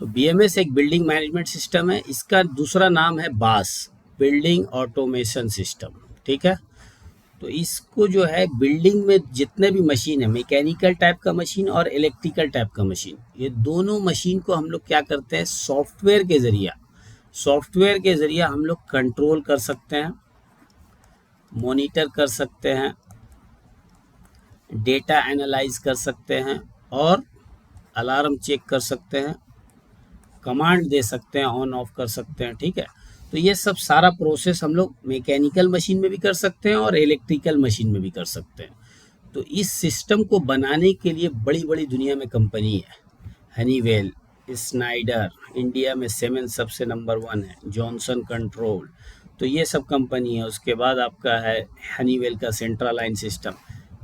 तो बीएमएस एक building management system है, इसका दूसरा नाम है बास, बिल्डिंग ऑटोमेशन सिस्टम। ठीक है, तो इसको जो है बिल्डिंग में जितने भी मशीन है, मैकेनिकल टाइप का मशीन और इलेक्ट्रिकल टाइप का मशीन, ये दोनों मशीन को हम लोग क्या करते हैं, सॉफ्टवेयर के जरिए हम लोग कंट्रोल कर सकते हैं, मॉनिटर कर सकते हैं, डेटा एनालाइज कर सकते हैं और अलार्म चेक कर सकते हैं, कमांड दे सकते हैं, ऑन ऑफ कर सकते हैं। ठीक है, तो ये सब सारा प्रोसेस हम लोग मैकेनिकल मशीन में भी कर सकते हैं और इलेक्ट्रिकल मशीन में भी कर सकते हैं। तो इस सिस्टम को बनाने के लिए बड़ी बड़ी दुनिया में कंपनी है, हनीवेल, स्नाइडर, इंडिया में सीमेंस सबसे नंबर 1 है, जॉनसन कंट्रोल, तो ये सब कंपनी है। उसके बाद आपका है हनीवेल का सेंट्रालाइन सिस्टम,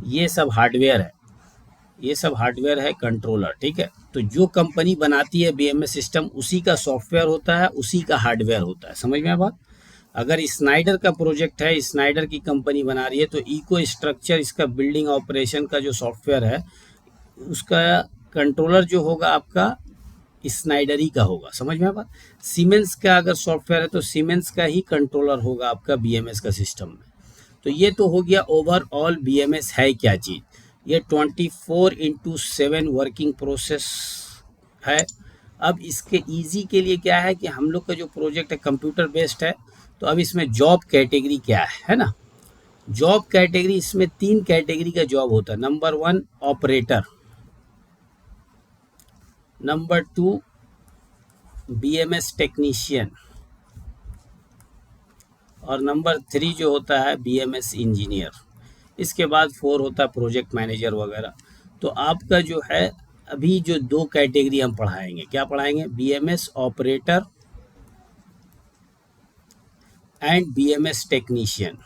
ये सब हार्डवेयर है, कंट्रोलर। ठीक है, तो जो कंपनी बनाती है बीएमएस सिस्टम, उसी का सॉफ्टवेयर होता है, उसी का हार्डवेयर होता है। समझ में आया बात? अगर स्नाइडर का प्रोजेक्ट है, स्नाइडर की कंपनी बना रही है, तो इको स्ट्रक्चर, इसका बिल्डिंग ऑपरेशन का जो सॉफ्टवेयर है, उसका कंट्रोलर जो होगा आपका स्नाइडरी का होगा। समझ में आया बात? सीमेंस का अगर सॉफ्टवेयर है तो सीमेंस का ही कंट्रोलर होगा आपका बीएमएस का सिस्टम में। तो ये तो हो गया ओवरऑल बीएमएस है क्या चीज़। ये 24/7 वर्किंग प्रोसेस है। अब इसके इजी के लिए क्या है कि हम लोग का जो प्रोजेक्ट है कंप्यूटर बेस्ड है, तो अब इसमें जॉब कैटेगरी क्या है ना, जॉब कैटेगरी, इसमें 3 कैटेगरी का जॉब होता है। Number 1 operator, number 2 BMS technician और नंबर 3 जो होता है बीएमएस इंजीनियर। इसके बाद 4 होता है प्रोजेक्ट मैनेजर वगैरह। तो आपका जो है अभी जो 2 कैटेगरी हम पढ़ाएंगे, क्या पढ़ाएंगे, BMS operator and BMS technician.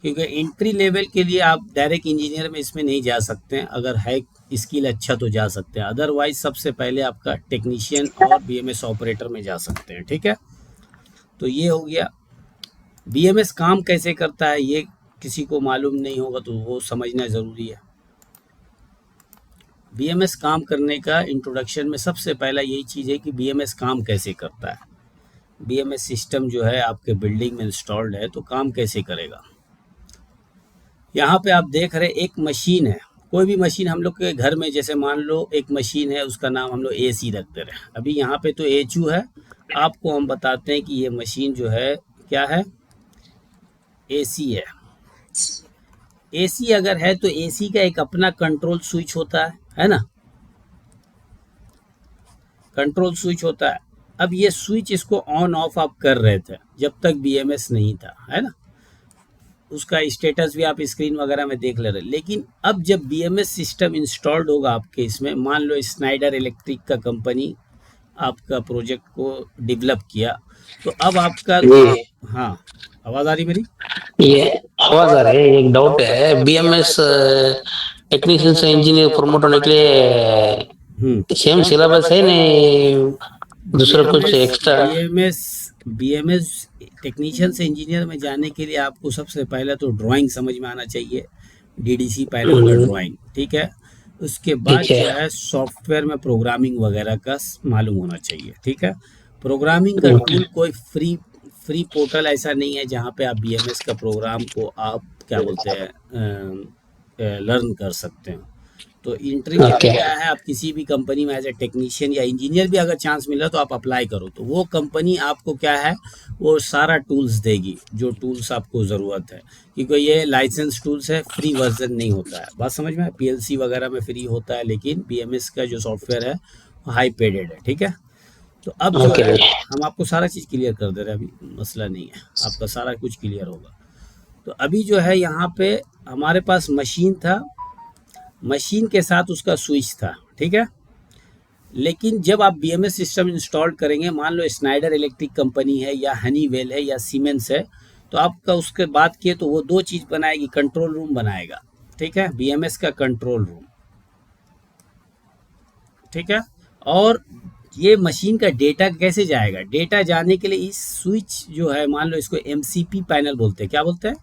क्योंकि एंट्री लेवल के लिए आप डायरेक्ट इंजीनियर में इसमें नहीं जा सकते हैं, अगर है स्किल अच्छा तो जा सकते हैं, अदरवाइज सबसे पहले आपका टेक्नीशियन और बीएमएस ऑपरेटर में जा सकते हैं। ठीक है, तो ये हो गया। बीएमएस काम कैसे करता है ये किसी को मालूम नहीं होगा तो वो समझना ज़रूरी है। बीएमएस काम करने का इंट्रोडक्शन में सबसे पहला यही चीज़ है कि बीएमएस काम कैसे करता है। बीएमएस सिस्टम जो है आपके बिल्डिंग में इंस्टॉल्ड है, तो काम कैसे करेगा। यहाँ पे आप देख रहे एक मशीन है, कोई भी मशीन हम लोग के घर में, जैसे मान लो एक मशीन है, उसका नाम हम लोग एसी रखते रहे। अभी यहाँ पे तो एचयू है, आपको हम बताते हैं कि ये मशीन जो है क्या है, एसी है। एसी अगर है तो एसी का एक अपना कंट्रोल स्विच होता है ना, कंट्रोल स्विच होता है। अब ये स्विच इसको ऑन ऑफ आप कर रहे थे जब तक बीएमएस नहीं था, है ना, उसका स्टेटस भी आप स्क्रीन वगैरह में देख ले रहे। लेकिन अब जब बीएमएस सिस्टम इंस्टॉल्ड होगा आपके इसमें, मान लो स्नाइडर इलेक्ट्रिक का कंपनी आपका प्रोजेक्ट को डेवलप किया, तो अब आपका हाँ, आवाज आ रही मेरी? ये आवाज आ रही है। एक डाउट है, बीएमएस टेक्नीशियन से इंजीनियर प्रमोट होने के लिए सेम सिलेबस है नहीं, दूसरा कुछ एक्स्ट्रा? बीएमएस टेक्नीशियन से इंजीनियर में जाने के लिए आपको सबसे पहले तो ड्राइंग समझ में आना चाहिए, डीडीसी पैनल का ड्राइंग। ठीक है, उसके बाद जो है सॉफ्टवेयर में प्रोग्रामिंग वगैरह का मालूम होना चाहिए। ठीक है, प्रोग्रामिंग का टूल कोई फ्री पोर्टल ऐसा नहीं है जहाँ पे आप बीएमएस का प्रोग्राम को आप क्या बोलते हैं लर्न कर सकते हैं। तो इंटरव्यू में क्या है, आप किसी भी कंपनी में एज ए टेक्नीशियन या इंजीनियर भी अगर चांस मिला तो आप अप्लाई करो, तो वो कंपनी आपको क्या है, वो सारा टूल्स देगी जो टूल्स आपको ज़रूरत है, क्योंकि ये लाइसेंस टूल्स है, फ्री वर्जन नहीं होता है। बात समझ में? पीएलसी वगैरह में फ्री होता है, लेकिन बीएमएस का जो सॉफ्टवेयर है वो हाई पेडेड है। ठीक है, तो अब जो है हम आपको सारा चीज़ क्लियर कर दे रहे हैं, अभी मसला नहीं है, आपका सारा कुछ क्लियर होगा। तो अभी जो है यहाँ पे हमारे पास मशीन था, मशीन के साथ उसका स्विच था। ठीक है, लेकिन जब आप बीएमएस सिस्टम इंस्टॉल करेंगे, मान लो स्नाइडर इलेक्ट्रिक कंपनी है या हनीवेल है या सीमेंस है, तो आपका उसके बाद किए तो वो 2 चीज़ बनाएगी, कंट्रोल रूम बनाएगा। ठीक है, बीएमएस का कंट्रोल रूम। ठीक है, और ये मशीन का डेटा कैसे जाएगा, डेटा जाने के लिए इस स्विच जो है, मान लो इसको एमसीपी पैनल बोलते हैं, क्या बोलते हैं,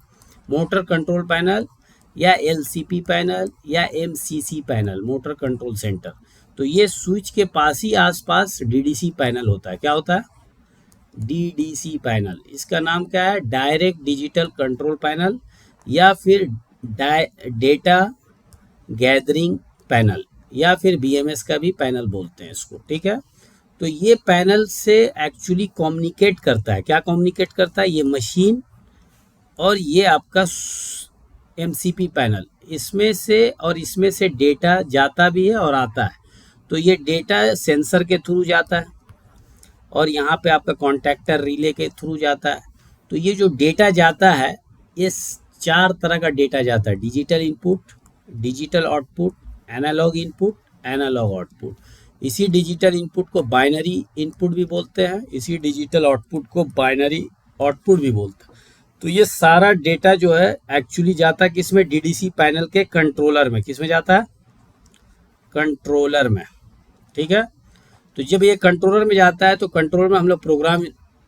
मोटर कंट्रोल पैनल या एलसीपी पैनल या MCC panel, motor control centre. तो ये स्विच के पास ही आसपास डीडीसी पैनल होता है। क्या होता है? DDC panel. इसका नाम क्या है? डायरेक्ट डिजिटल कंट्रोल पैनल, या फिर डेटा गैदरिंग पैनल, या फिर बीएमएस का भी पैनल बोलते हैं इसको। ठीक है, तो ये पैनल से एक्चुअली कम्युनिकेट करता है। क्या कम्युनिकेट करता है? ये मशीन और ये आपका एमसीपी पैनल, इसमें से और इसमें से डेटा जाता भी है और आता है। तो ये डेटा सेंसर के थ्रू जाता है और यहाँ पे आपका कॉन्टैक्टर रिले के थ्रू जाता है। तो ये जो डेटा जाता है, ये 4 तरह का डेटा जाता है: digital input, digital output, analogue input, analogue output. इसी डिजिटल इनपुट को बाइनरी इनपुट भी बोलते हैं, इसी डिजिटल आउटपुट को बाइनरी आउटपुट भी बोलते हैं। तो ये सारा डेटा जो है एक्चुअली जाता है किसमें? डीडीसी पैनल के कंट्रोलर में। किसमें जाता है? कंट्रोलर में। ठीक है, तो जब ये कंट्रोलर में जाता है तो कंट्रोलर में हम लोग प्रोग्राम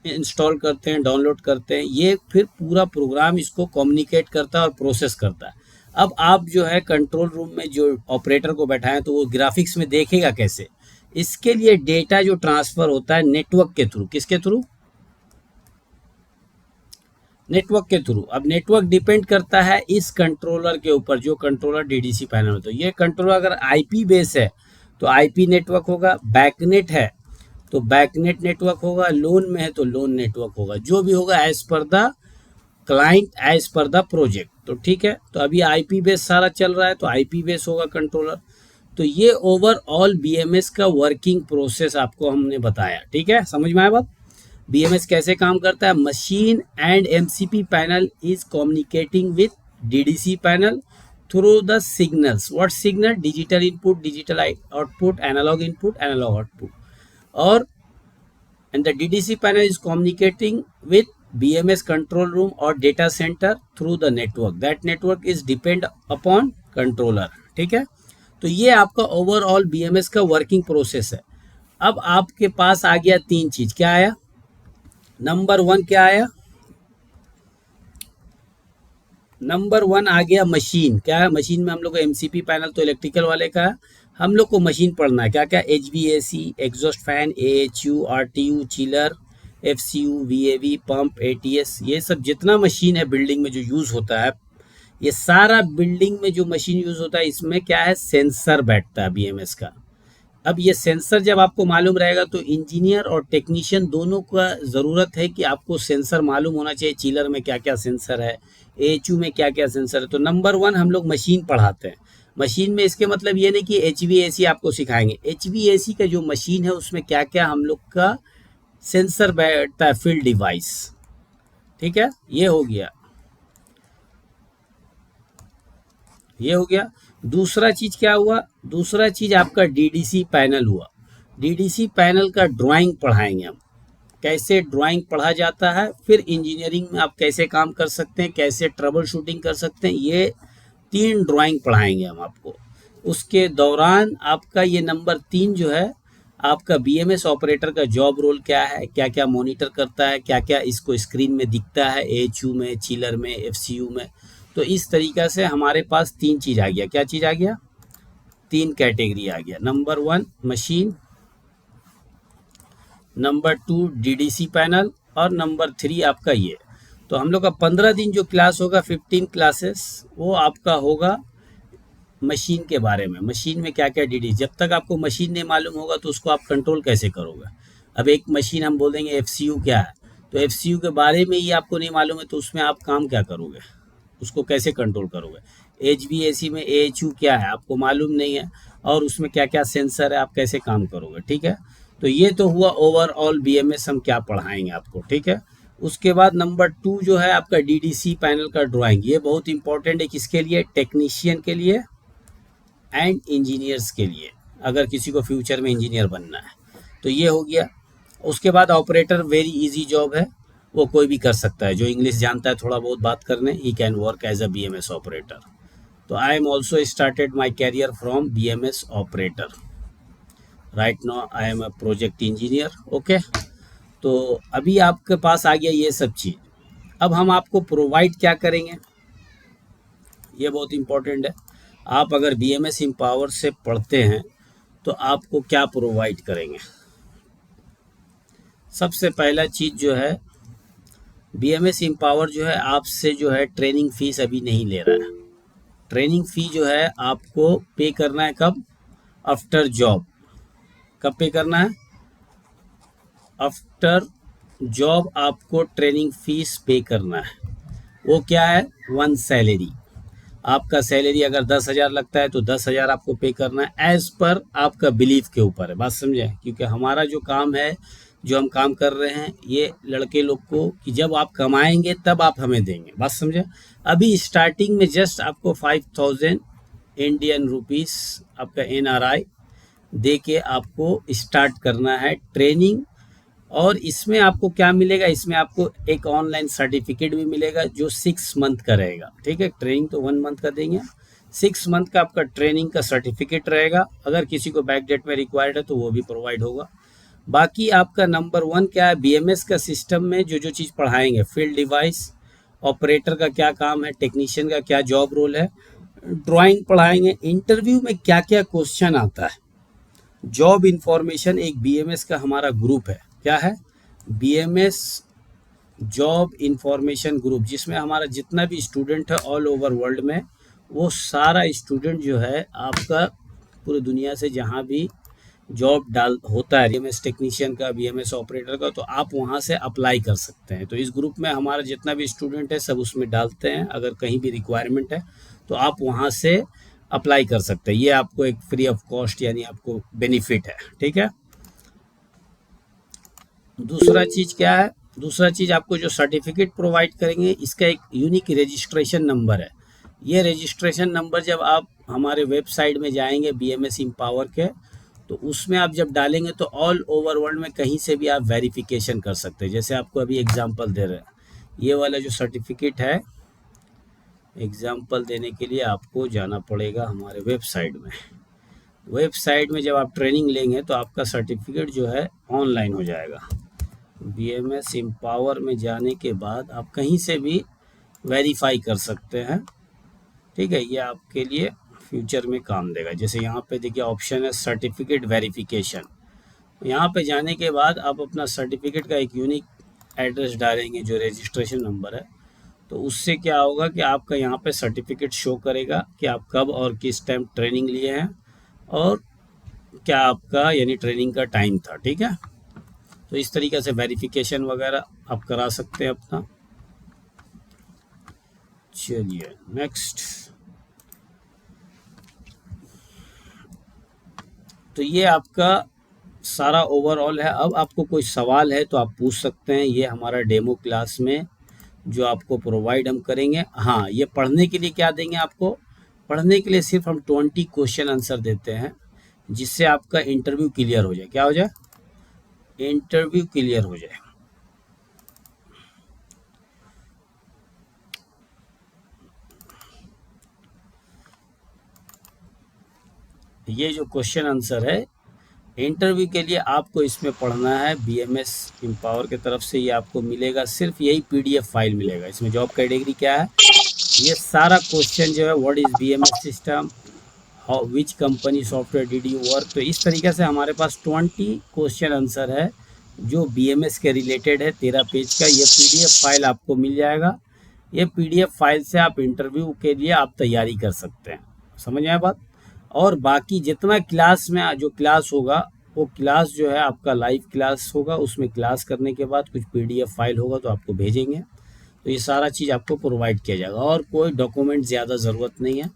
इंस्टॉल करते हैं, डाउनलोड करते हैं। ये फिर पूरा प्रोग्राम इसको कम्युनिकेट करता है और प्रोसेस करता है। अब आप जो है कंट्रोल रूम में जो ऑपरेटर को बैठाएं तो वो ग्राफिक्स में देखेगा कैसे? इसके लिए डेटा जो ट्रांसफर होता है नेटवर्क के थ्रू। किसके थ्रू? नेटवर्क के थ्रू। अब नेटवर्क डिपेंड करता है इस कंट्रोलर के ऊपर, जो कंट्रोलर डीडीसी पैनल में। तो ये कंट्रोलर अगर आईपी बेस है तो आईपी नेटवर्क होगा, बैकनेट है तो बैकनेट नेटवर्क होगा, लोन में है तो लोन नेटवर्क होगा। जो भी होगा as per the client, as per the project. तो ठीक है, तो अभी आईपी बेस सारा चल रहा है तो आईपी बेस होगा कंट्रोलर। तो ये ओवरऑल बीएमएस का वर्किंग प्रोसेस आपको हमने बताया। ठीक है, समझ में आया बात? बीएमएस कैसे काम करता है? Machine and MCP panel is communicating with DDC panel through the signals. What signal? Digital input, digital output, analogue input, analogue output. और and the DDC panel is communicating with BMS control room or data center through the network. That network is depend upon controller. ठीक है, तो ये आपका overall BMS का working process है। अब आपके पास आ गया 3 चीज। क्या आया? नंबर 1 क्या आया? नंबर 1 आ गया मशीन। क्या है मशीन में? हम लोग को एमसीपी पैनल तो इलेक्ट्रिकल वाले का है, हम लोग को मशीन पढ़ना है। क्या क्या? HVAC, exhaust fan, AHU, RTU, chiller, FCU, VAV, pump, ATS. ये सब जितना मशीन है बिल्डिंग में जो यूज होता है, ये सारा बिल्डिंग में जो मशीन यूज होता है, इसमें क्या है? सेंसर बैठता है बीएमएस का। अब ये सेंसर जब आपको मालूम रहेगा तो इंजीनियर और टेक्नीशियन दोनों का ज़रूरत है कि आपको सेंसर मालूम होना चाहिए। चिलर में क्या क्या सेंसर है, एएचयू में क्या क्या सेंसर है। तो नंबर 1 हम लोग मशीन पढ़ाते हैं। मशीन में इसके मतलब ये नहीं कि एचवीएसी आपको सिखाएंगे। एचवीएसी का जो मशीन है उसमें क्या क्या हम लोग का सेंसर बैठता है, फील्ड डिवाइस। ठीक है, ये हो गया, ये हो गया। दूसरा चीज क्या हुआ? दूसरा चीज आपका डीडीसी पैनल हुआ। डीडीसी पैनल का ड्राइंग पढ़ाएंगे हम, कैसे ड्राइंग पढ़ा जाता है, फिर इंजीनियरिंग में आप कैसे काम कर सकते हैं, कैसे ट्रबल शूटिंग कर सकते हैं। ये 3 ड्राइंग पढ़ाएंगे हम आपको। उसके दौरान आपका ये नंबर 3 जो है आपका बीएमएस ऑपरेटर का जॉब रोल क्या है, क्या क्या मॉनिटर करता है, क्या क्या इसको स्क्रीन में दिखता है, एएचयू में, चिलर में, एफसीयू में। तो इस तरीका से हमारे पास 3 चीज आ गया। क्या चीज आ गया? 3 कैटेगरी आ गया। Number 1 machine, number 2 DDC panel, और नंबर 3 आपका ये। तो हम लोग का 15 दिन जो क्लास होगा, 15 क्लासेस, वो आपका होगा मशीन के बारे में। मशीन में क्या क्या डीडी, जब तक आपको मशीन नहीं मालूम होगा तो उसको आप कंट्रोल कैसे करोगे। अब एक मशीन हम बोल देंगे एफसीयू क्या है, तो एफसीयू के बारे में ही आपको नहीं मालूम है तो उसमें आप काम क्या करोगे, उसको कैसे कंट्रोल करोगे। एचवीएसी में एएचयू क्या है आपको मालूम नहीं है और उसमें क्या क्या सेंसर है, आप कैसे काम करोगे। ठीक है, तो ये तो हुआ ओवरऑल बीएमएस हम क्या पढ़ाएंगे आपको। ठीक है, उसके बाद नंबर 2 जो है आपका डीडीसी पैनल का ड्राइंग। ये बहुत इंपॉर्टेंट है, किसके लिए? टेक्नीशियन के लिए एंड इंजीनियर्स के लिए, अगर किसी को फ्यूचर में इंजीनियर बनना है तो ये हो गया। उसके बाद ऑपरेटर वेरी इजी जॉब है, वो कोई भी कर सकता है, जो इंग्लिश जानता है थोड़ा बहुत बात करने, he can work as a BMS operator. तो I am also started my career from BMS operator. Right now I am a project engineer. Okay, तो अभी आपके पास आ गया ये सब चीज़। अब हम आपको प्रोवाइड क्या करेंगे, ये बहुत इंपॉर्टेंट है। आप अगर बीएमएस एम्पावर से पढ़ते हैं तो आपको क्या प्रोवाइड करेंगे। सबसे पहला चीज़ जो है, बीएमएस एम्पावर जो है आपसे जो है ट्रेनिंग फीस अभी नहीं ले रहा है। ट्रेनिंग फ़ी जो है आपको पे करना है कब? After job. कब पे करना है? आफ्टर जॉब आपको ट्रेनिंग फीस पे करना है। वो क्या है? 1 सैलरी। आपका सैलरी अगर 10,000 लगता है तो 10,000 आपको पे करना है, एज पर आपका बिलीफ के ऊपर है। बात समझे? क्योंकि हमारा जो काम है, जो हम काम कर रहे हैं, ये लड़के लोग को कि जब आप कमाएंगे तब आप हमें देंगे। बात समझे? अभी स्टार्टिंग में जस्ट आपको 5,000 इंडियन रुपीस आपका NRI दे के आपको स्टार्ट करना है ट्रेनिंग। और इसमें आपको क्या मिलेगा? इसमें आपको एक ऑनलाइन सर्टिफिकेट भी मिलेगा जो 6 मंथ का रहेगा। ठीक है, ट्रेनिंग तो 1 मंथ का देंगे, 6 मंथ का आपका ट्रेनिंग का सर्टिफिकेट रहेगा। अगर किसी को बैक डेट में रिक्वायर्ड है तो वो भी प्रोवाइड होगा। बाकी आपका नंबर 1 क्या है? बीएमएस का सिस्टम में जो जो चीज़ पढ़ाएंगे, फील्ड डिवाइस ऑपरेटर का क्या काम है, टेक्नीशियन का क्या जॉब रोल है, ड्राइंग पढ़ाएंगे, इंटरव्यू में क्या क्या क्वेश्चन आता है, जॉब इंफॉर्मेशन। एक बीएमएस का हमारा ग्रुप है, क्या है? बीएमएस जॉब इंफॉर्मेशन ग्रुप, जिसमें हमारा जितना भी स्टूडेंट है ऑल ओवर वर्ल्ड में, वो सारा स्टूडेंट जो है आपका पूरी दुनिया से जहाँ भी जॉब डाल होता है बीएमएस टेक्नीशियन का, बीएमएस ऑपरेटर का, तो आप वहाँ से अप्लाई कर सकते हैं। तो इस ग्रुप में हमारा जितना भी स्टूडेंट है सब उसमें डालते हैं। अगर कहीं भी रिक्वायरमेंट है तो आप वहाँ से अप्लाई कर सकते हैं। ये आपको एक फ्री ऑफ कॉस्ट यानी आपको बेनिफिट है। ठीक है। दूसरा चीज़ क्या है? दूसरा चीज़ आपको जो सर्टिफिकेट प्रोवाइड करेंगे, इसका एक यूनिक रजिस्ट्रेशन नंबर है। ये रजिस्ट्रेशन नंबर जब आप हमारे वेबसाइट में जाएंगे बीएमएस एम्पावर के, तो उसमें आप जब डालेंगे तो ऑल ओवर वर्ल्ड में कहीं से भी आप वेरिफिकेशन कर सकते हैं। जैसे आपको अभी एग्जांपल दे रहे हैं, ये वाला जो सर्टिफिकेट है, एग्जांपल देने के लिए आपको जाना पड़ेगा हमारे वेबसाइट में। वेबसाइट में जब आप ट्रेनिंग लेंगे तो आपका सर्टिफिकेट जो है ऑनलाइन हो जाएगा। बीएमएस एम्पावर में जाने के बाद आप कहीं से भी वेरीफाई कर सकते हैं। ठीक है, ये आपके लिए फ्यूचर में काम देगा। जैसे यहाँ पे देखिए ऑप्शन है सर्टिफिकेट वेरिफिकेशन। यहाँ पे जाने के बाद आप अपना सर्टिफिकेट का एक यूनिक एड्रेस डालेंगे जो रजिस्ट्रेशन नंबर है, तो उससे क्या होगा कि आपका यहाँ पे सर्टिफिकेट शो करेगा कि आप कब और किस टाइम ट्रेनिंग लिए हैं और क्या आपका यानी ट्रेनिंग का टाइम था। ठीक है, तो इस तरीके से वेरिफिकेशन वगैरह आप करा सकते हैं अपना। चलिए नेक्स्ट। तो ये आपका सारा ओवरऑल है। अब आपको कोई सवाल है तो आप पूछ सकते हैं। ये हमारा डेमो क्लास में जो आपको प्रोवाइड हम करेंगे। हाँ, ये पढ़ने के लिए क्या देंगे आपको? पढ़ने के लिए सिर्फ हम 20 क्वेश्चन आंसर देते हैं, जिससे आपका इंटरव्यू क्लियर हो जाए। क्या हो जाए? इंटरव्यू क्लियर हो जाए। ये जो क्वेश्चन आंसर है इंटरव्यू के लिए आपको इसमें पढ़ना है। बीएमएस एम्पावर की तरफ से ये आपको मिलेगा, सिर्फ यही पीडीएफ फाइल मिलेगा। इसमें जॉब कैटेगरी क्या है, ये सारा क्वेश्चन जो है, what is BMS system, how which company software did you work. तो इस तरीके से हमारे पास 20 क्वेश्चन आंसर है जो बीएमएस के रिलेटेड है, 13 पेज का। ये पीडीएफ फाइल आपको मिल जाएगा। ये पीडीएफ फाइल से आप इंटरव्यू के लिए आप तैयारी कर सकते हैं। समझ आए बात? और बाकी जितना क्लास में जो क्लास होगा, वो क्लास जो है आपका लाइव क्लास होगा। उसमें क्लास करने के बाद कुछ पीडीएफ फाइल होगा तो आपको भेजेंगे। तो ये सारा चीज़ आपको प्रोवाइड किया जाएगा और कोई डॉक्यूमेंट ज़्यादा ज़रूरत नहीं है।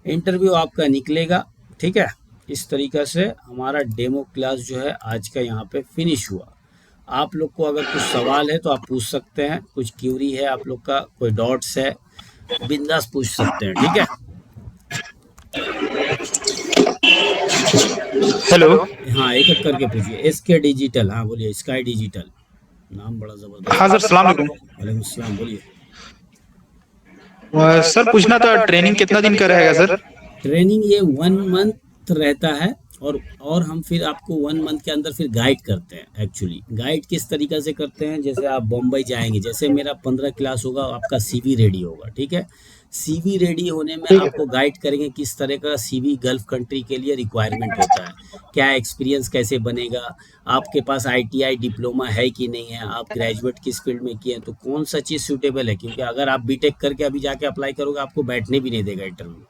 इंटरव्यू आपका निकलेगा। ठीक है, इस तरीक़े से हमारा डेमो क्लास जो है आज का यहाँ पे फिनिश हुआ। आप लोग को अगर कुछ सवाल है तो आप पूछ सकते हैं। कुछ क्यूरी है आप लोग का, कोई डॉट्स है, बिंदास पूछ सकते हैं। ठीक है। हेलो। हाँ, एक एक करके पूछिए। एसके डिजिटल, हाँ बोलिए। स्काई डिजिटल, नाम बड़ा जबरदस्त। हाँ सर, सलाम अलैकुम। वालेकुम सलाम, बोलिए। सर पूछना था, ट्रेनिंग कितना दिन का रहेगा सर? ट्रेनिंग ये 1 मंथ रहता है और हम फिर आपको 1 मंथ के अंदर फिर गाइड करते हैं। एक्चुअली गाइड किस तरीके से करते हैं, जैसे आप बम्बई जाएंगे, जैसे मेरा 15 क्लास होगा, आपका सीवी रेडी होगा। ठीक है, सीवी रेडी होने में ठीक है आपको गाइड करेंगे किस तरह का सीवी गल्फ कंट्री के लिए रिक्वायरमेंट होता है, क्या एक्सपीरियंस कैसे बनेगा, आपके पास आईटीआई डिप्लोमा है कि नहीं है, आप ग्रेजुएट किस फील्ड में किए हैं, तो कौन सा चीज़ सूटेबल है, क्योंकि अगर आप बीटेक करके अभी जाके अप्लाई करोगे आपको बैठने भी नहीं देगा इंटरव्यू।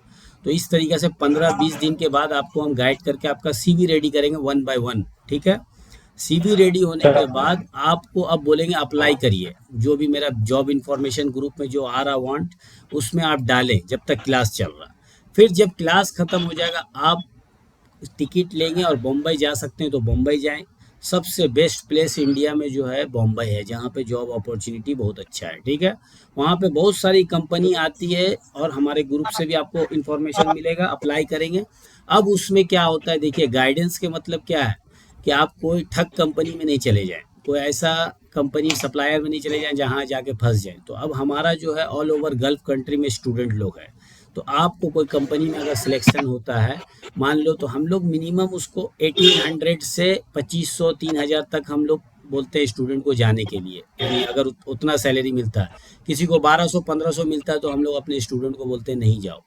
तो इस तरीके से 15-20 दिन के बाद आपको हम गाइड करके आपका सीवी रेडी करेंगे 1 बाय 1। ठीक है, सीवी रेडी होने के बाद आपको अब बोलेंगे अप्लाई करिए, जो भी मेरा जॉब इंफॉर्मेशन ग्रुप में जो आ रहा वांट उसमें आप डालें जब तक क्लास चल रहा। फिर जब क्लास खत्म हो जाएगा आप टिकट लेंगे और बम्बई जा सकते हैं तो बम्बई जाएं। सबसे बेस्ट प्लेस इंडिया में जो है बम्बई है, जहाँ पे जॉब अपॉर्चुनिटी बहुत अच्छा है। ठीक है, वहाँ पे बहुत सारी कंपनी आती है और हमारे ग्रुप से भी आपको इन्फॉर्मेशन मिलेगा, अप्लाई करेंगे। अब उसमें क्या होता है देखिए, गाइडेंस के मतलब क्या है कि आप कोई ठग कंपनी में नहीं चले जाएं, कोई ऐसा कंपनी सप्लायर में नहीं चले जाएं जहाँ जाके फंस जाएं। तो अब हमारा जो है ऑल ओवर गल्फ कंट्री में स्टूडेंट लोग हैं, तो आपको कोई कंपनी में अगर सिलेक्शन होता है मान लो, तो हम लोग मिनिमम उसको 1800 से 2500-3000 तक हम लोग बोलते हैं स्टूडेंट को जाने के लिए, यानी अगर उतना सैलरी मिलता है, किसी को 1200-1500 मिलता है तो हम लोग अपने स्टूडेंट को बोलते हैं नहीं जाओ,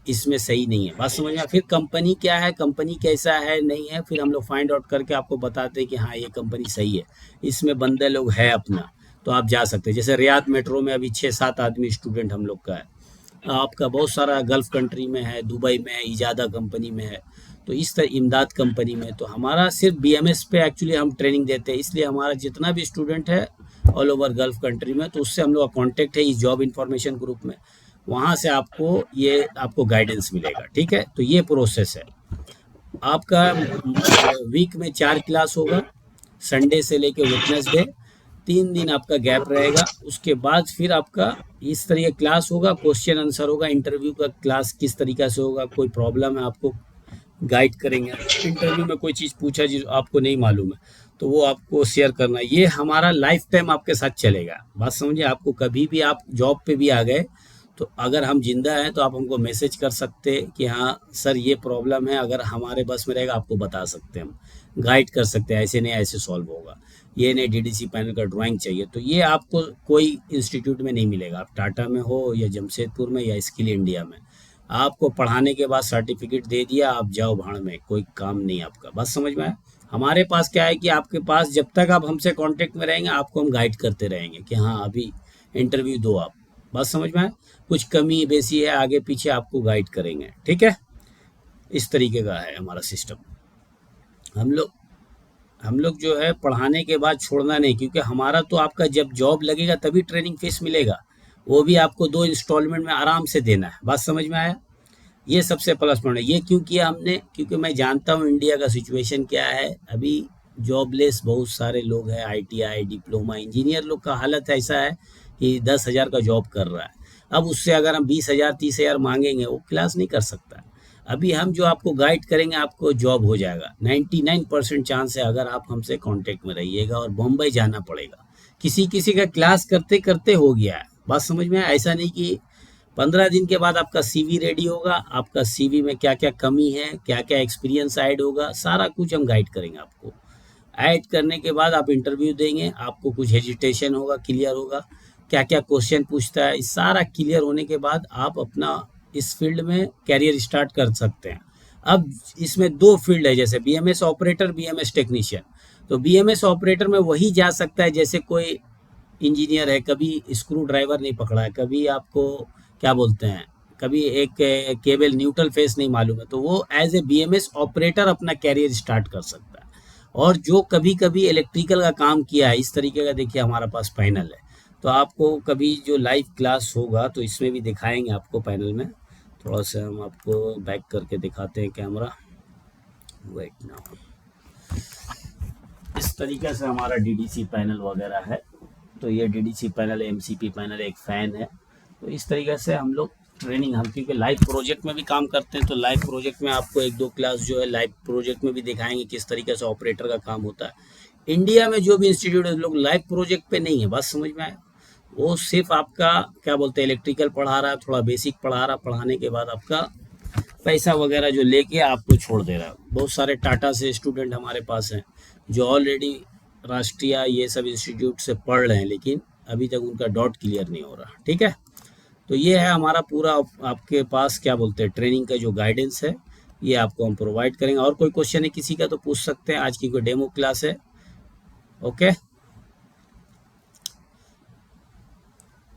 इसमें सही नहीं है। बात समझ में आया? फिर कंपनी क्या है, कंपनी कैसा है नहीं है, फिर हम लोग फाइंड आउट करके आपको बताते हैं कि हाँ ये कंपनी सही है, इसमें बंदे लोग है अपना, तो आप जा सकते हैं। जैसे रियाद मेट्रो में अभी 6-7 आदमी स्टूडेंट हम लोग का है, आपका बहुत सारा गल्फ कंट्री में है, दुबई में है, इजादा कंपनी में है, तो इस तरह इमदाद कंपनी में। तो हमारा सिर्फ बीएमएस पे एक्चुअली हम ट्रेनिंग देते हैं, इसलिए हमारा जितना भी स्टूडेंट है ऑल ओवर गल्फ कंट्री में, तो उससे हम लोग का कॉन्टेक्ट है इस जॉब इन्फॉर्मेशन ग्रुप में, वहाँ से आपको गाइडेंस मिलेगा। ठीक है, तो ये प्रोसेस है आपका। वीक में 4 क्लास होगा, संडे से लेके वेडनेसडे, 3 दिन आपका गैप रहेगा। उसके बाद फिर आपका इस तरह क्लास होगा, क्वेश्चन आंसर होगा, इंटरव्यू का क्लास किस तरीके से होगा, कोई प्रॉब्लम है आपको गाइड करेंगे, इंटरव्यू में कोई चीज़ पूछा जो आपको नहीं मालूम है तो वो आपको शेयर करना है। ये हमारा लाइफ टाइम आपके साथ चलेगा, बात समझिए। आपको कभी भी आप जॉब पे भी आ गए तो अगर हम जिंदा हैं तो आप हमको मैसेज कर सकते हैं कि हाँ सर ये प्रॉब्लम है, अगर हमारे बस में रहेगा आपको बता सकते हैं, हम गाइड कर सकते हैं, ऐसे नहीं ऐसे सॉल्व होगा, ये नहीं डीडीसी पैनल का ड्राइंग चाहिए। तो ये आपको कोई इंस्टीट्यूट में नहीं मिलेगा, आप टाटा में हो या जमशेदपुर में या स्किल इंडिया में, आपको पढ़ाने के बाद सर्टिफिकेट दे दिया आप जाओ भाड़ में, कोई काम नहीं आपका। बस समझ में आया? हमारे पास क्या है कि आपके पास जब तक आप हमसे कांटेक्ट में रहेंगे आपको हम गाइड करते रहेंगे कि हाँ अभी इंटरव्यू दो आप। बस समझ में आया? कुछ कमी बेसी है आगे पीछे आपको गाइड करेंगे। ठीक है, इस तरीके का है हमारा सिस्टम। हम लोग जो है पढ़ाने के बाद छोड़ना नहीं, क्योंकि हमारा तो आपका जब जॉब लगेगा तभी ट्रेनिंग फीस मिलेगा, वो भी आपको 2 इंस्टॉलमेंट में आराम से देना है। बात समझ में आया? ये सबसे प्लस पॉइंट है। ये क्यों किया हमने, क्योंकि मैं जानता हूँ इंडिया का सिचुएशन क्या है, अभी जॉबलेस बहुत सारे लोग हैं, आईटीआई डिप्लोमा इंजीनियर लोग का हालत ऐसा है कि 10,000 का जॉब कर रहा है, अब उससे अगर हम 20,000 30,000 मांगेंगे वो क्लास नहीं कर सकता। अभी हम जो आपको गाइड करेंगे आपको जॉब हो जाएगा, 99% चांस है अगर आप हमसे कांटेक्ट में रहिएगा। और बम्बई जाना पड़ेगा, किसी किसी का क्लास करते करते हो गया है। बात समझ में आया? ऐसा नहीं कि 15 दिन के बाद आपका सीवी रेडी होगा, आपका सीवी में क्या क्या कमी है, क्या क्या एक्सपीरियंस ऐड होगा, सारा कुछ हम गाइड करेंगे आपको। ऐड करने के बाद आप इंटरव्यू देंगे, आपको कुछ हेजिटेशन होगा, क्लियर होगा, क्या क्या क्वेश्चन पूछता है, इस सारा क्लियर होने के बाद आप अपना इस फील्ड में कैरियर स्टार्ट कर सकते हैं। अब इसमें 2 फील्ड है, जैसे बीएमएस ऑपरेटर, बीएमएस टेक्नीशियन। तो बीएमएस ऑपरेटर में वही जा सकता है जैसे कोई इंजीनियर है, कभी स्क्रू ड्राइवर नहीं पकड़ा है, कभी आपको क्या बोलते हैं, कभी एक केबल न्यूट्रल फेस नहीं मालूम है, तो वो एज ए बीएमएस ऑपरेटर अपना कैरियर स्टार्ट कर सकता है। और जो कभी कभी इलेक्ट्रिकल का काम किया है, इस तरीके का देखिए हमारा पास पैनल है, तो आपको कभी जो लाइव क्लास होगा तो इसमें भी दिखाएंगे आपको पैनल में। थोड़ा सा हम आपको बैक करके दिखाते हैं कैमरा, वेट नाउ। इस तरीके से हमारा डीडीसी पैनल वगैरह है। तो ये डीडीसी पैनल, एमसीपी पैनल, एक फ़ैन है। तो इस तरीके से हम लोग ट्रेनिंग, हम क्योंकि लाइव प्रोजेक्ट में भी काम करते हैं तो लाइव प्रोजेक्ट में आपको 1-2 क्लास जो है लाइव प्रोजेक्ट में भी दिखाएंगे किस तरीके से ऑपरेटर का काम होता है। इंडिया में जो भी इंस्टीट्यूट है लोग लाइव प्रोजेक्ट पे नहीं है, बात समझ में आया? वो सिर्फ आपका क्या बोलते हैं इलेक्ट्रिकल पढ़ा रहा है, थोड़ा बेसिक पढ़ा रहा, पढ़ाने के बाद आपका पैसा वगैरह जो लेके आपको छोड़ दे रहा है। बहुत सारे टाटा से स्टूडेंट हमारे पास हैं जो ऑलरेडी राष्ट्रीय ये सब इंस्टीट्यूट से पढ़ रहे हैं, लेकिन अभी तक उनका डॉट क्लियर नहीं हो रहा। ठीक है, तो ये है हमारा पूरा आपके पास क्या बोलते हैं ट्रेनिंग का जो गाइडेंस है, ये आपको हम प्रोवाइड करेंगे। और कोई क्वेश्चन है किसी का तो पूछ सकते हैं, आज की कोई डेमो क्लास है। ओके,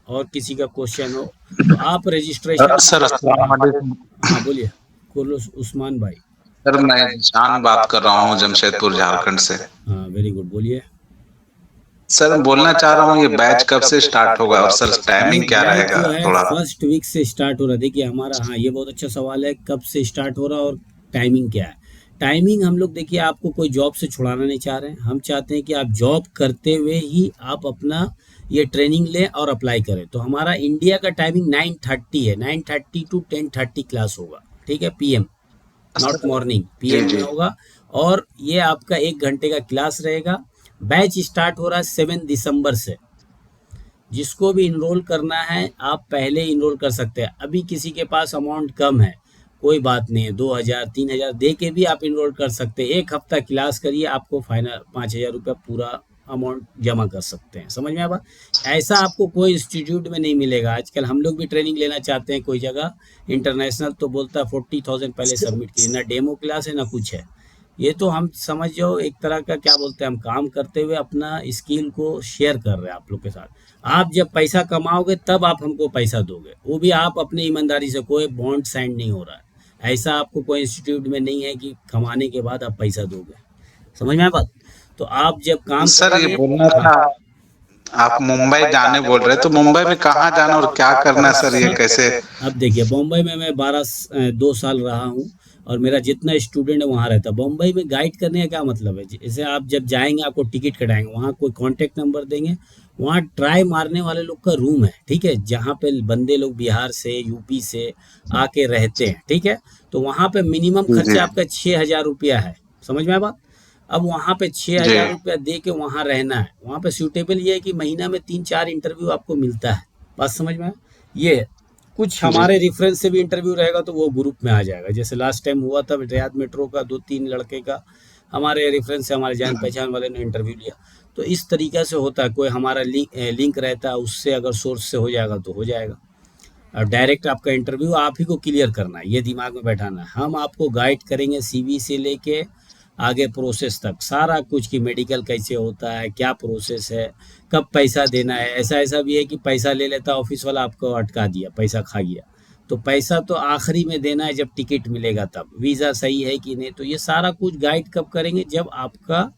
और किसी का क्वेश्चन हो तो आप रजिस्ट्रेशन। सर अस्सलाम वालेकुम। हाँ बोलिए, कुर्लुस उस्मान भाई। सर मैं जान बात कर रहा हूँ जमशेदपुर झारखंड से। हाँ वेरी गुड, बोलिए। सर बोलना चाह रहा हूँ ये बैच कब से स्टार्ट होगा और सर टाइमिंग क्या बैच रहेगा जो है थोड़ा। फर्स्ट वीक से स्टार्ट हो रहा है। देखिए हमारा, हाँ ये बहुत अच्छा सवाल है, कब से स्टार्ट हो रहा है और टाइमिंग क्या है। टाइमिंग हम लोग देखिए आपको कोई जॉब से छुड़ाना नहीं चाह रहे हैं, हम चाहते हैं कि आप जॉब करते हुए ही आप अपना ये ट्रेनिंग लें और अप्लाई करें। तो हमारा इंडिया का टाइमिंग 9:30 है, 9:30 टू 10:30 क्लास होगा, ठीक है, पीएम, नॉट मॉर्निंग, जी पीएम में जी होगा। और ये आपका 1 घंटे का क्लास रहेगा। बैच स्टार्ट हो रहा है 7 दिसंबर से। जिसको भी इनरोल करना है आप पहले इनरोल कर सकते हैं। अभी किसी के पास अमाउंट कम है, कोई बात नहीं है, 2,000 3,000 दे के भी आप इनरोल कर सकते हैं। 1 हफ्ता क्लास करिए, आपको फाइनल 5,000 रुपया पूरा अमाउंट जमा कर सकते हैं। समझ में आया बात? ऐसा आपको कोई इंस्टीट्यूट में नहीं मिलेगा। आजकल हम लोग भी ट्रेनिंग लेना चाहते हैं कोई जगह इंटरनेशनल, तो बोलता है 40,000 पहले सबमिट कीजिए, ना डेमो क्लास है ना कुछ है। ये तो हम समझ जाओ एक तरह का क्या बोलते हैं, हम काम करते हुए अपना स्किल को शेयर कर रहे हैं आप लोग के साथ। आप जब पैसा कमाओगे तब आप हमको पैसा दोगे, वो भी आप अपनी ईमानदारी से, कोई बॉन्ड साइन नहीं हो रहा है। ऐसा आपको कोई इंस्टीट्यूट में नहीं है कि कमाने के बाद आप पैसा दोगे। समझ में आया बात? तो आप जब काम सर ये करेंगे। बोलना हाँ, था आप मुंबई जाने बोल रहे तो मुंबई में कहाँ जाना और क्या करना है सर ये कैसे। अब देखिए बम्बई में मैं 2 साल रहा हूँ और मेरा जितना स्टूडेंट है वहाँ रहता है। बम्बई में गाइड करने का क्या मतलब है, जैसे आप जब जाएंगे आपको टिकट कटाएंगे, वहाँ कोई कांटेक्ट नंबर देंगे, वहाँ ट्राई मारने वाले लोग का रूम है, ठीक है, जहाँ पे बंदे लोग बिहार से यूपी से आके रहते हैं, ठीक है। तो वहाँ पे मिनिमम जी खर्चा आपका 6,000 रुपया है। समझ में आया बात? अब वहाँ पे छः जी हजार रुपया दे के वहाँ रहना है। वहाँ पे सूटेबल ये है कि महीना में 3-4 इंटरव्यू आपको मिलता है। बात समझ में आया? ये है। कुछ जी हमारे रेफरेंस से भी इंटरव्यू रहेगा तो वो ग्रुप में आ जाएगा। जैसे लास्ट टाइम हुआ था रियाद मेट्रो का, 2-3 लड़के का हमारे रेफरेंस से, हमारे जान पहचान वाले ने इंटरव्यू लिया। तो इस तरीक़ा से होता है, कोई हमारा लिंक रहता है, उससे अगर सोर्स से हो जाएगा तो हो जाएगा। और डायरेक्ट आपका इंटरव्यू आप ही को क्लियर करना है, ये दिमाग में बैठाना है। हम आपको गाइड करेंगे सीवी से लेके आगे प्रोसेस तक, सारा कुछ, कि मेडिकल कैसे होता है, क्या प्रोसेस है, कब पैसा देना है। ऐसा ऐसा भी है कि पैसा ले लेता ऑफिस वाला, आपको अटका दिया, पैसा खा गया। तो पैसा तो आखिरी में देना है जब टिकट मिलेगा तब, वीज़ा सही है कि नहीं। तो ये सारा कुछ गाइड कब करेंगे, जब आपका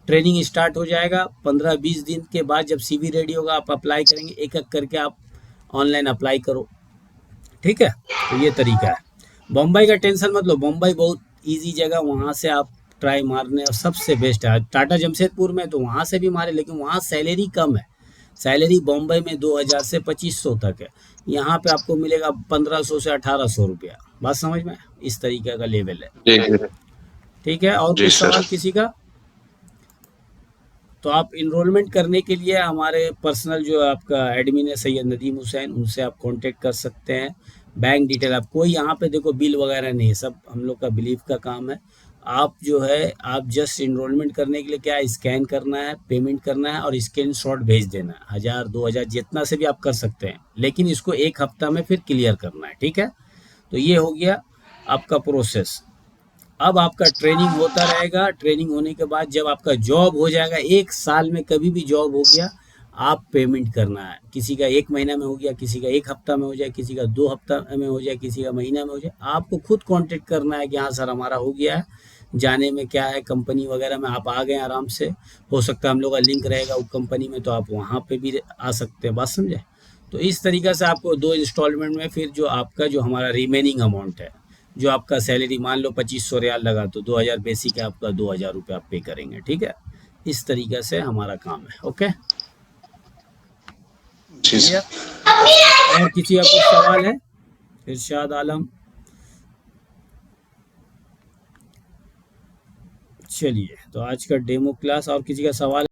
ट्रेनिंग स्टार्ट हो जाएगा। 15-20 दिन के बाद जब सीवी रेडी होगा आप अप्लाई करेंगे, एक एक करके आप ऑनलाइन अप्लाई करो, ठीक है। तो ये तरीका है। बम्बई का टेंशन मत लो, बम्बई बहुत इजी जगह, वहाँ से आप ट्राई मारने और सबसे बेस्ट है। टाटा जमशेदपुर में तो वहाँ से भी मारे, लेकिन वहाँ सैलरी कम है। सैलरी बम्बई में 2,000 से 2,500 तक है, यहाँ पे आपको मिलेगा 1,500 से 1,800 रुपया। बात समझ में? इस तरीके का लेवल है, जी जी ठीक है। और जी कुछ सर। सवाल किसी का? तो आप इनरोलमेंट करने के लिए हमारे पर्सनल जो आपका एडमिन है सैयद नदीम हुसैन, उनसे आप कांटेक्ट कर सकते हैं। बैंक डिटेल, आप कोई यहाँ पे देखो बिल वगैरह नहीं है, सब हम लोग का बिलीव का काम है। आप जो है आप जस्ट इनरोलमेंट करने के लिए क्या है, स्कैन करना है, पेमेंट करना है और स्क्रीनशॉट भेज देना है। 1,000 2,000 जितना से भी आप कर सकते हैं, लेकिन इसको 1 हफ्ता में फिर क्लियर करना है, ठीक है। तो ये हो गया आपका प्रोसेस। अब आपका ट्रेनिंग होता रहेगा। ट्रेनिंग होने के बाद जब आपका जॉब हो जाएगा, 1 साल में कभी भी जॉब हो गया, आप पेमेंट करना है। किसी का 1 महीना में हो गया, किसी का 1 हफ्ता में हो जाए, किसी का 2 हफ्ता में हो जाए, किसी का महीना में हो जाए। आपको खुद कांटेक्ट करना है कि हाँ सर हमारा हो गया है। जाने में क्या है, कंपनी वगैरह में आप आ गए आराम से, हो सकता है हम लोग का लिंक रहेगा वो कंपनी में, तो आप वहाँ पे भी आ सकते हैं। बात समझे? तो इस तरीक़े से आपको 2 इंस्टॉलमेंट में फिर जो आपका जो हमारा रिमेनिंग अमाउंट है, जो आपका सैलरी मान लो 2,500 रियाल लगा तो 2,000 बेसिक है आपका, 2,000 रुपये आप पे करेंगे, ठीक है। इस तरीके से हमारा काम है। ओके, जी क्लियर? सर। और किसी का कुछ सवाल है? इरशाद आलम, चलिए तो आज का डेमो क्लास, और किसी का सवाल